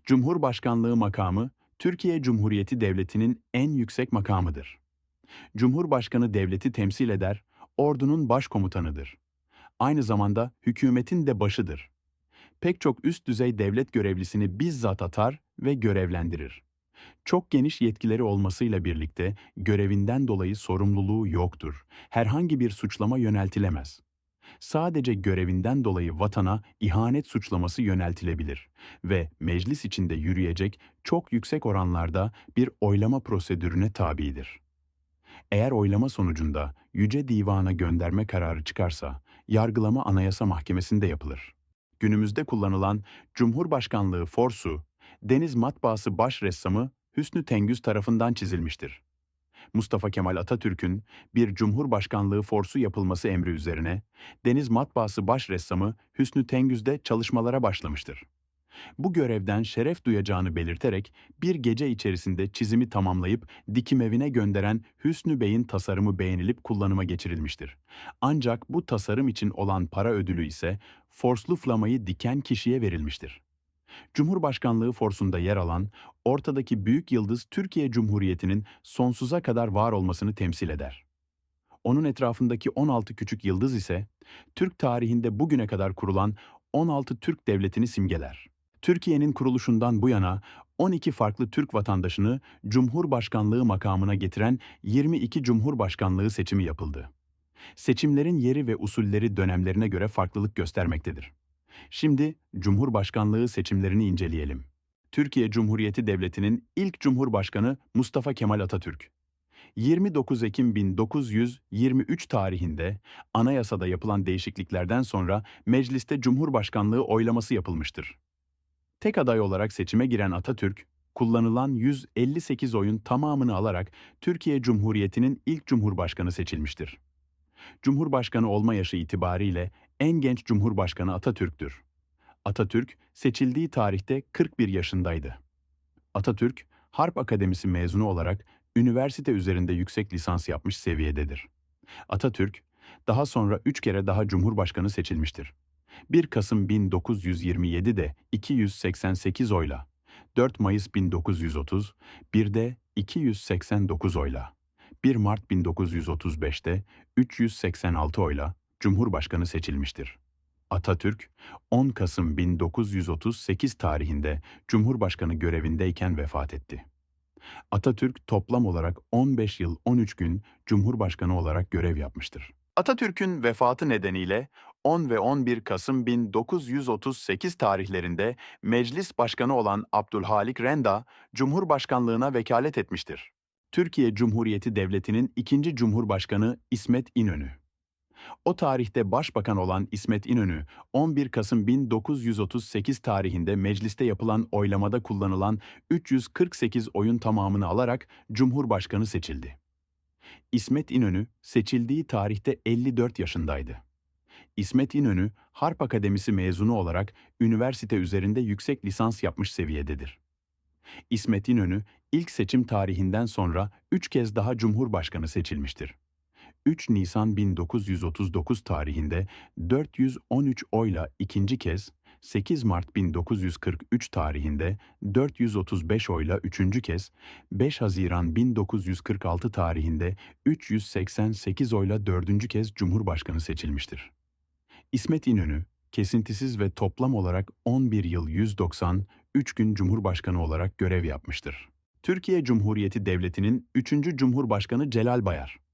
Cumhurbaşkanlığı makamı, Türkiye Cumhuriyeti Devleti'nin en yüksek makamıdır. Cumhurbaşkanı devleti temsil eder, ordunun başkomutanıdır. Aynı zamanda hükümetin de başıdır. Pek çok üst düzey devlet görevlisini bizzat atar ve görevlendirir. Çok geniş yetkileri olmasıyla birlikte görevinden dolayı sorumluluğu yoktur. Herhangi bir suçlama yöneltilemez. Sadece görevinden dolayı vatana ihanet suçlaması yöneltilebilir ve meclis içinde yürüyecek çok yüksek oranlarda bir oylama prosedürüne tabidir. Eğer oylama sonucunda Yüce Divan'a gönderme kararı çıkarsa, yargılama Anayasa Mahkemesi'nde yapılır. Günümüzde kullanılan Cumhurbaşkanlığı forsu, Deniz Matbaası baş ressamı Hüsnü Tengüz tarafından çizilmiştir. Mustafa Kemal Atatürk'ün bir cumhurbaşkanlığı forsu yapılması emri üzerine Deniz Matbaası baş ressamı Hüsnü Tengüz'de çalışmalara başlamıştır. Bu görevden şeref duyacağını belirterek bir gece içerisinde çizimi tamamlayıp dikim evine gönderen Hüsnü Bey'in tasarımı beğenilip kullanıma geçirilmiştir. Ancak bu tasarım için olan para ödülü ise forslu flamayı diken kişiye verilmiştir. Cumhurbaşkanlığı forsunda yer alan, ortadaki büyük yıldız Türkiye Cumhuriyeti'nin sonsuza kadar var olmasını temsil eder. Onun etrafındaki 16 küçük yıldız ise, Türk tarihinde bugüne kadar kurulan 16 Türk devletini simgeler. Türkiye'nin kuruluşundan bu yana 12 farklı Türk vatandaşını Cumhurbaşkanlığı makamına getiren 22 Cumhurbaşkanlığı seçimi yapıldı. Seçimlerin yeri ve usulleri dönemlerine göre farklılık göstermektedir. Şimdi Cumhurbaşkanlığı seçimlerini inceleyelim. Türkiye Cumhuriyeti Devleti'nin ilk Cumhurbaşkanı Mustafa Kemal Atatürk. 29 Ekim 1923 tarihinde anayasada yapılan değişikliklerden sonra mecliste Cumhurbaşkanlığı oylaması yapılmıştır. Tek aday olarak seçime giren Atatürk, kullanılan 158 oyun tamamını alarak Türkiye Cumhuriyeti'nin ilk Cumhurbaşkanı seçilmiştir. Cumhurbaşkanı olma yaşı itibariyle en genç Cumhurbaşkanı Atatürk'tür. Atatürk, seçildiği tarihte 41 yaşındaydı. Atatürk, Harp Akademisi mezunu olarak üniversite üzerinde yüksek lisans yapmış seviyededir. Atatürk, daha sonra 3 kere daha Cumhurbaşkanı seçilmiştir. 1 Kasım 1927'de 288 oyla, 4 Mayıs 1930, bir de 289 oyla, 1 Mart 1935'te 386 oyla Cumhurbaşkanı seçilmiştir. Atatürk, 10 Kasım 1938 tarihinde Cumhurbaşkanı görevindeyken vefat etti. Atatürk toplam olarak 15 yıl 13 gün Cumhurbaşkanı olarak görev yapmıştır. Atatürk'ün vefatı nedeniyle 10 ve 11 Kasım 1938 tarihlerinde Meclis Başkanı olan Abdülhalik Renda, Cumhurbaşkanlığına vekalet etmiştir. Türkiye Cumhuriyeti Devleti'nin ikinci Cumhurbaşkanı İsmet İnönü. O tarihte başbakan olan İsmet İnönü, 11 Kasım 1938 tarihinde mecliste yapılan oylamada kullanılan 348 oyun tamamını alarak Cumhurbaşkanı seçildi. İsmet İnönü seçildiği tarihte 54 yaşındaydı. İsmet İnönü, Harp Akademisi mezunu olarak üniversite üzerinde yüksek lisans yapmış seviyededir. İsmet İnönü, ilk seçim tarihinden sonra 3 kez daha Cumhurbaşkanı seçilmiştir. 3 Nisan 1939 tarihinde 413 oyla ikinci kez, 8 Mart 1943 tarihinde 435 oyla üçüncü kez, 5 Haziran 1946 tarihinde 388 oyla dördüncü kez Cumhurbaşkanı seçilmiştir. İsmet İnönü, kesintisiz ve toplam olarak 11 yıl 193 gün Cumhurbaşkanı olarak görev yapmıştır. Türkiye Cumhuriyeti Devleti'nin 3. Cumhurbaşkanı Celal Bayar.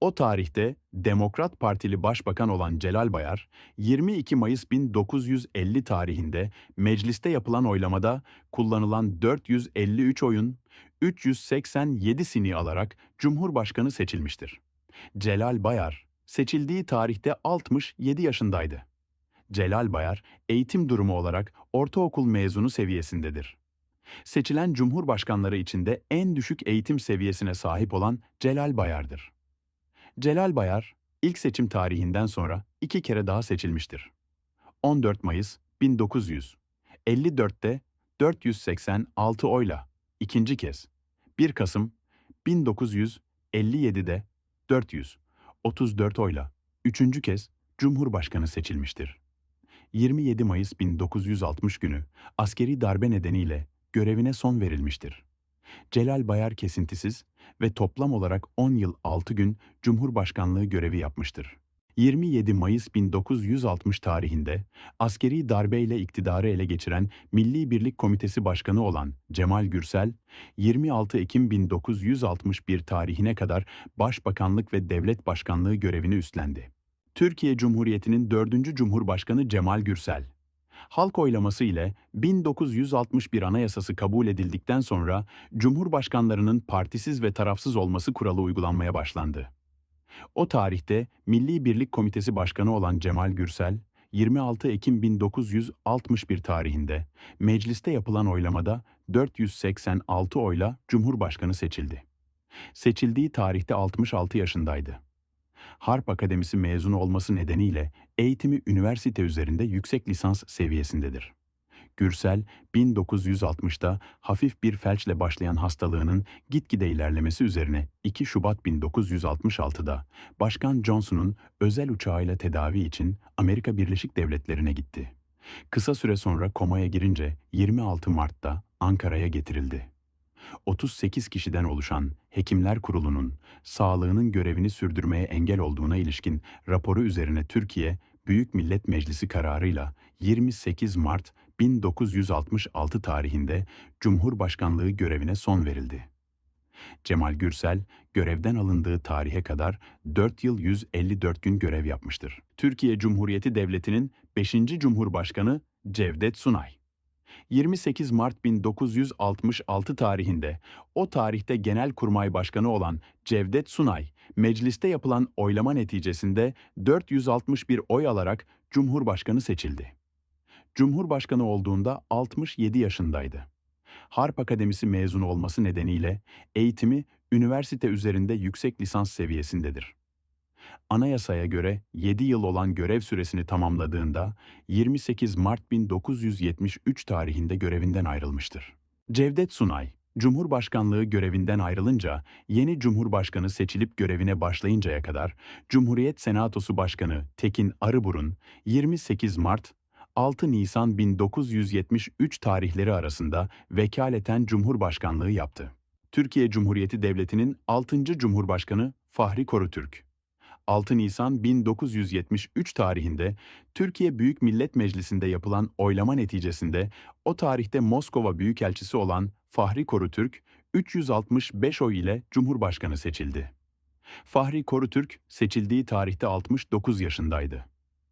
O tarihte Demokrat Partili Başbakan olan Celal Bayar, 22 Mayıs 1950 tarihinde mecliste yapılan oylamada kullanılan 453 oyun 387'sini alarak Cumhurbaşkanı seçilmiştir. Celal Bayar, seçildiği tarihte 67 yaşındaydı. Celal Bayar, eğitim durumu olarak ortaokul mezunu seviyesindedir. Seçilen cumhurbaşkanları içinde en düşük eğitim seviyesine sahip olan Celal Bayar'dır. Celal Bayar, ilk seçim tarihinden sonra 2 kere daha seçilmiştir. 14 Mayıs 1954'te 486 oyla ikinci kez, 1 Kasım 1957'de 434 oyla üçüncü kez Cumhurbaşkanı seçilmiştir. 27 Mayıs 1960 günü askeri darbe nedeniyle görevine son verilmiştir. Celal Bayar kesintisiz ve toplam olarak 10 yıl 6 gün Cumhurbaşkanlığı görevi yapmıştır. 27 Mayıs 1960 tarihinde askeri darbeyle iktidarı ele geçiren Milli Birlik Komitesi Başkanı olan Cemal Gürsel, 26 Ekim 1961 tarihine kadar Başbakanlık ve Devlet Başkanlığı görevini üstlendi. Türkiye Cumhuriyeti'nin 4. Cumhurbaşkanı Cemal Gürsel, halk oylaması ile 1961 Anayasası kabul edildikten sonra Cumhurbaşkanlarının partisiz ve tarafsız olması kuralı uygulanmaya başlandı. O tarihte Milli Birlik Komitesi Başkanı olan Cemal Gürsel, 26 Ekim 1961 tarihinde mecliste yapılan oylamada 486 oyla Cumhurbaşkanı seçildi. Seçildiği tarihte 66 yaşındaydı. Harp Akademisi mezunu olması nedeniyle eğitimi üniversite üzerinde yüksek lisans seviyesindedir. Gürsel, 1960'da hafif bir felçle başlayan hastalığının gitgide ilerlemesi üzerine 2 Şubat 1966'da Başkan Johnson'un özel uçağıyla tedavi için Amerika Birleşik Devletleri'ne gitti. Kısa süre sonra komaya girince 26 Mart'ta Ankara'ya getirildi. 38 kişiden oluşan Hekimler Kurulu'nun sağlığının görevini sürdürmeye engel olduğuna ilişkin raporu üzerine Türkiye Büyük Millet Meclisi kararıyla 28 Mart 1966 tarihinde Cumhurbaşkanlığı görevine son verildi. Cemal Gürsel, görevden alındığı tarihe kadar 4 yıl 154 gün görev yapmıştır. Türkiye Cumhuriyeti Devleti'nin 5. Cumhurbaşkanı Cevdet Sunay. 28 Mart 1966 tarihinde o tarihte Genelkurmay Başkanı olan Cevdet Sunay, mecliste yapılan oylama neticesinde 461 oy alarak Cumhurbaşkanı seçildi. Cumhurbaşkanı olduğunda 67 yaşındaydı. Harp Akademisi mezunu olması nedeniyle eğitimi üniversite üzerinde yüksek lisans seviyesindedir. Anayasaya göre 7 yıl olan görev süresini tamamladığında 28 Mart 1973 tarihinde görevinden ayrılmıştır. Cevdet Sunay, Cumhurbaşkanlığı görevinden ayrılınca yeni Cumhurbaşkanı seçilip görevine başlayıncaya kadar Cumhuriyet Senatosu Başkanı Tekin Arıburun 28 Mart 6 Nisan 1973 tarihleri arasında vekaleten Cumhurbaşkanlığı yaptı. Türkiye Cumhuriyeti Devleti'nin 6. Cumhurbaşkanı Fahri Korutürk, 6 Nisan 1973 tarihinde Türkiye Büyük Millet Meclisi'nde yapılan oylama neticesinde o tarihte Moskova Büyükelçisi olan Fahri Korutürk 365 oy ile Cumhurbaşkanı seçildi. Fahri Korutürk seçildiği tarihte 69 yaşındaydı.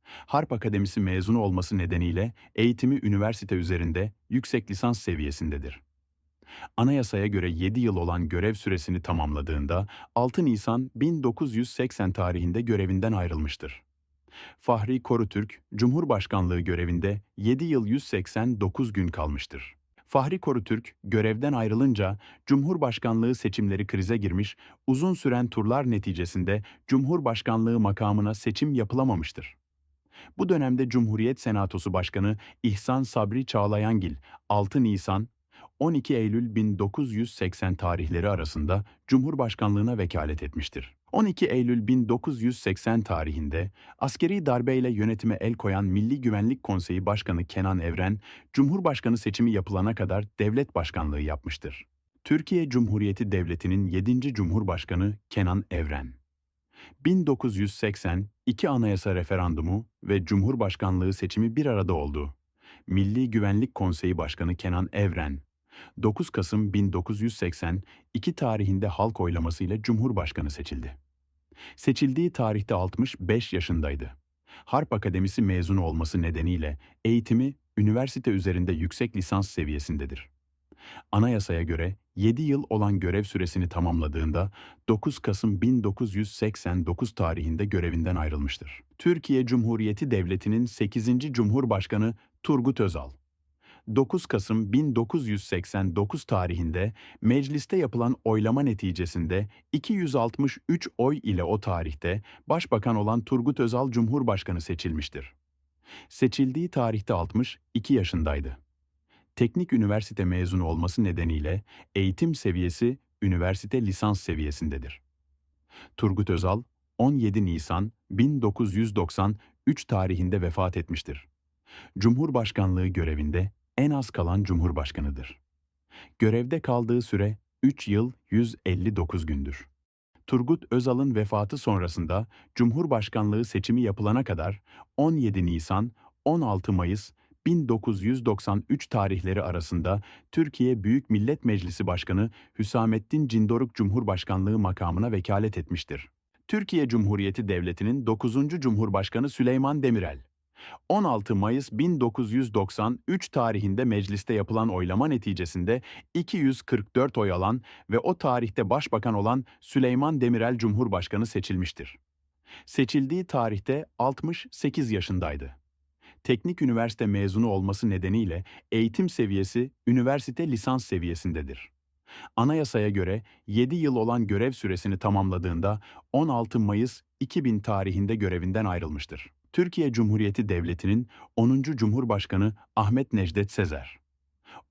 Harp Akademisi mezunu olması nedeniyle eğitimi üniversite üzerinde yüksek lisans seviyesindedir. Anayasaya göre 7 yıl olan görev süresini tamamladığında 6 Nisan 1980 tarihinde görevinden ayrılmıştır. Fahri Korutürk, Cumhurbaşkanlığı görevinde 7 yıl 189 gün kalmıştır. Fahri Korutürk görevden ayrılınca Cumhurbaşkanlığı seçimleri krize girmiş, uzun süren turlar neticesinde Cumhurbaşkanlığı makamına seçim yapılamamıştır. Bu dönemde Cumhuriyet Senatosu Başkanı İhsan Sabri Çağlayangil 6 Nisan 12 Eylül 1980 tarihleri arasında Cumhurbaşkanlığına vekalet etmiştir. 12 Eylül 1980 tarihinde askeri darbeyle yönetime el koyan Milli Güvenlik Konseyi Başkanı Kenan Evren, Cumhurbaşkanı seçimi yapılana kadar devlet başkanlığı yapmıştır. Türkiye Cumhuriyeti Devleti'nin 7. Cumhurbaşkanı Kenan Evren. 1980 iki anayasa referandumu ve Cumhurbaşkanlığı seçimi bir arada oldu. Milli Güvenlik Konseyi Başkanı Kenan Evren, 9 Kasım 1982 tarihinde halk oylamasıyla Cumhurbaşkanı seçildi. Seçildiği tarihte 65 yaşındaydı. Harp Akademisi mezunu olması nedeniyle eğitimi üniversite üzerinde yüksek lisans seviyesindedir. Anayasaya göre 7 yıl olan görev süresini tamamladığında 9 Kasım 1989 tarihinde görevinden ayrılmıştır. Türkiye Cumhuriyeti Devleti'nin 8. Cumhurbaşkanı Turgut Özal, 9 Kasım 1989 tarihinde mecliste yapılan oylama neticesinde 263 oy ile o tarihte Başbakan olan Turgut Özal Cumhurbaşkanı seçilmiştir. Seçildiği tarihte 62 yaşındaydı. Teknik üniversite mezunu olması nedeniyle eğitim seviyesi üniversite lisans seviyesindedir. Turgut Özal, 17 Nisan 1993 tarihinde vefat etmiştir. Cumhurbaşkanlığı görevinde en az kalan Cumhurbaşkanıdır. Görevde kaldığı süre 3 yıl 159 gündür. Turgut Özal'ın vefatı sonrasında Cumhurbaşkanlığı seçimi yapılana kadar 17 Nisan-16 Mayıs 1993 tarihleri arasında Türkiye Büyük Millet Meclisi Başkanı Hüsamettin Cindoruk Cumhurbaşkanlığı makamına vekalet etmiştir. Türkiye Cumhuriyeti Devleti'nin 9. Cumhurbaşkanı Süleyman Demirel, 16 Mayıs 1993 tarihinde mecliste yapılan oylama neticesinde 244 oy alan ve o tarihte başbakan olan Süleyman Demirel Cumhurbaşkanı seçilmiştir. Seçildiği tarihte 68 yaşındaydı. Teknik üniversite mezunu olması nedeniyle eğitim seviyesi üniversite lisans seviyesindedir. Anayasaya göre 7 yıl olan görev süresini tamamladığında 16 Mayıs 2000 tarihinde görevinden ayrılmıştır. Türkiye Cumhuriyeti Devleti'nin 10. Cumhurbaşkanı Ahmet Necdet Sezer,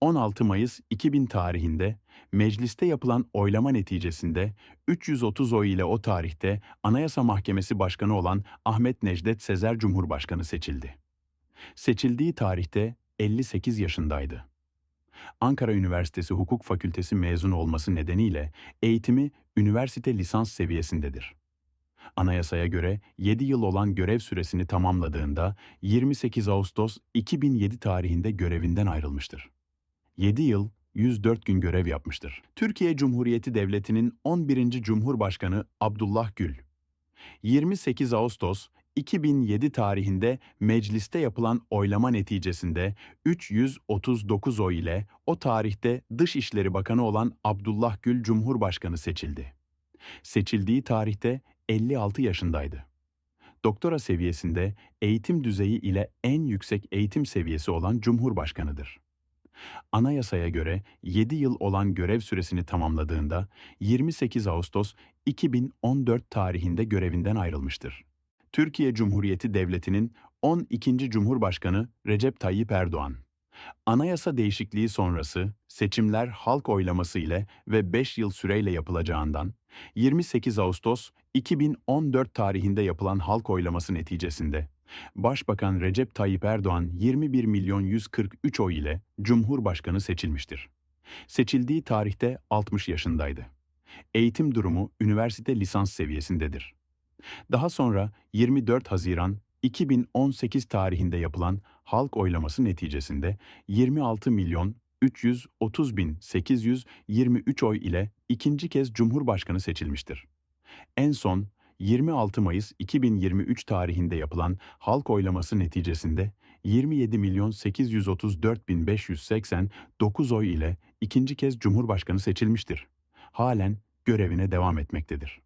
16 Mayıs 2000 tarihinde mecliste yapılan oylama neticesinde 330 oy ile o tarihte Anayasa Mahkemesi Başkanı olan Ahmet Necdet Sezer Cumhurbaşkanı seçildi. Seçildiği tarihte 58 yaşındaydı. Ankara Üniversitesi Hukuk Fakültesi mezunu olması nedeniyle eğitimi üniversite lisans seviyesindedir. Anayasaya göre 7 yıl olan görev süresini tamamladığında 28 Ağustos 2007 tarihinde görevinden ayrılmıştır. 7 yıl 104 gün görev yapmıştır. Türkiye Cumhuriyeti Devleti'nin 11. Cumhurbaşkanı Abdullah Gül, 28 Ağustos 2007 tarihinde mecliste yapılan oylama neticesinde 339 oy ile o tarihte Dışişleri Bakanı olan Abdullah Gül Cumhurbaşkanı seçildi. Seçildiği tarihte 56 yaşındaydı. Doktora seviyesinde eğitim düzeyi ile en yüksek eğitim seviyesi olan Cumhurbaşkanıdır. Anayasaya göre 7 yıl olan görev süresini tamamladığında 28 Ağustos 2014 tarihinde görevinden ayrılmıştır. Türkiye Cumhuriyeti Devleti'nin 12. Cumhurbaşkanı Recep Tayyip Erdoğan, anayasa değişikliği sonrası seçimler halk oylaması ile ve 5 yıl süreyle yapılacağından 28 Ağustos 2014 tarihinde yapılan halk oylaması neticesinde Başbakan Recep Tayyip Erdoğan 21 milyon 143 oy ile Cumhurbaşkanı seçilmiştir. Seçildiği tarihte 60 yaşındaydı. Eğitim durumu üniversite lisans seviyesindedir. Daha sonra 24 Haziran 2018 tarihinde yapılan halk oylaması neticesinde 26 milyon 330 bin 823 oy ile ikinci kez Cumhurbaşkanı seçilmiştir. En son 26 Mayıs 2023 tarihinde yapılan halk oylaması neticesinde 27 milyon 834 bin 589 oy ile ikinci kez Cumhurbaşkanı seçilmiştir. Halen görevine devam etmektedir.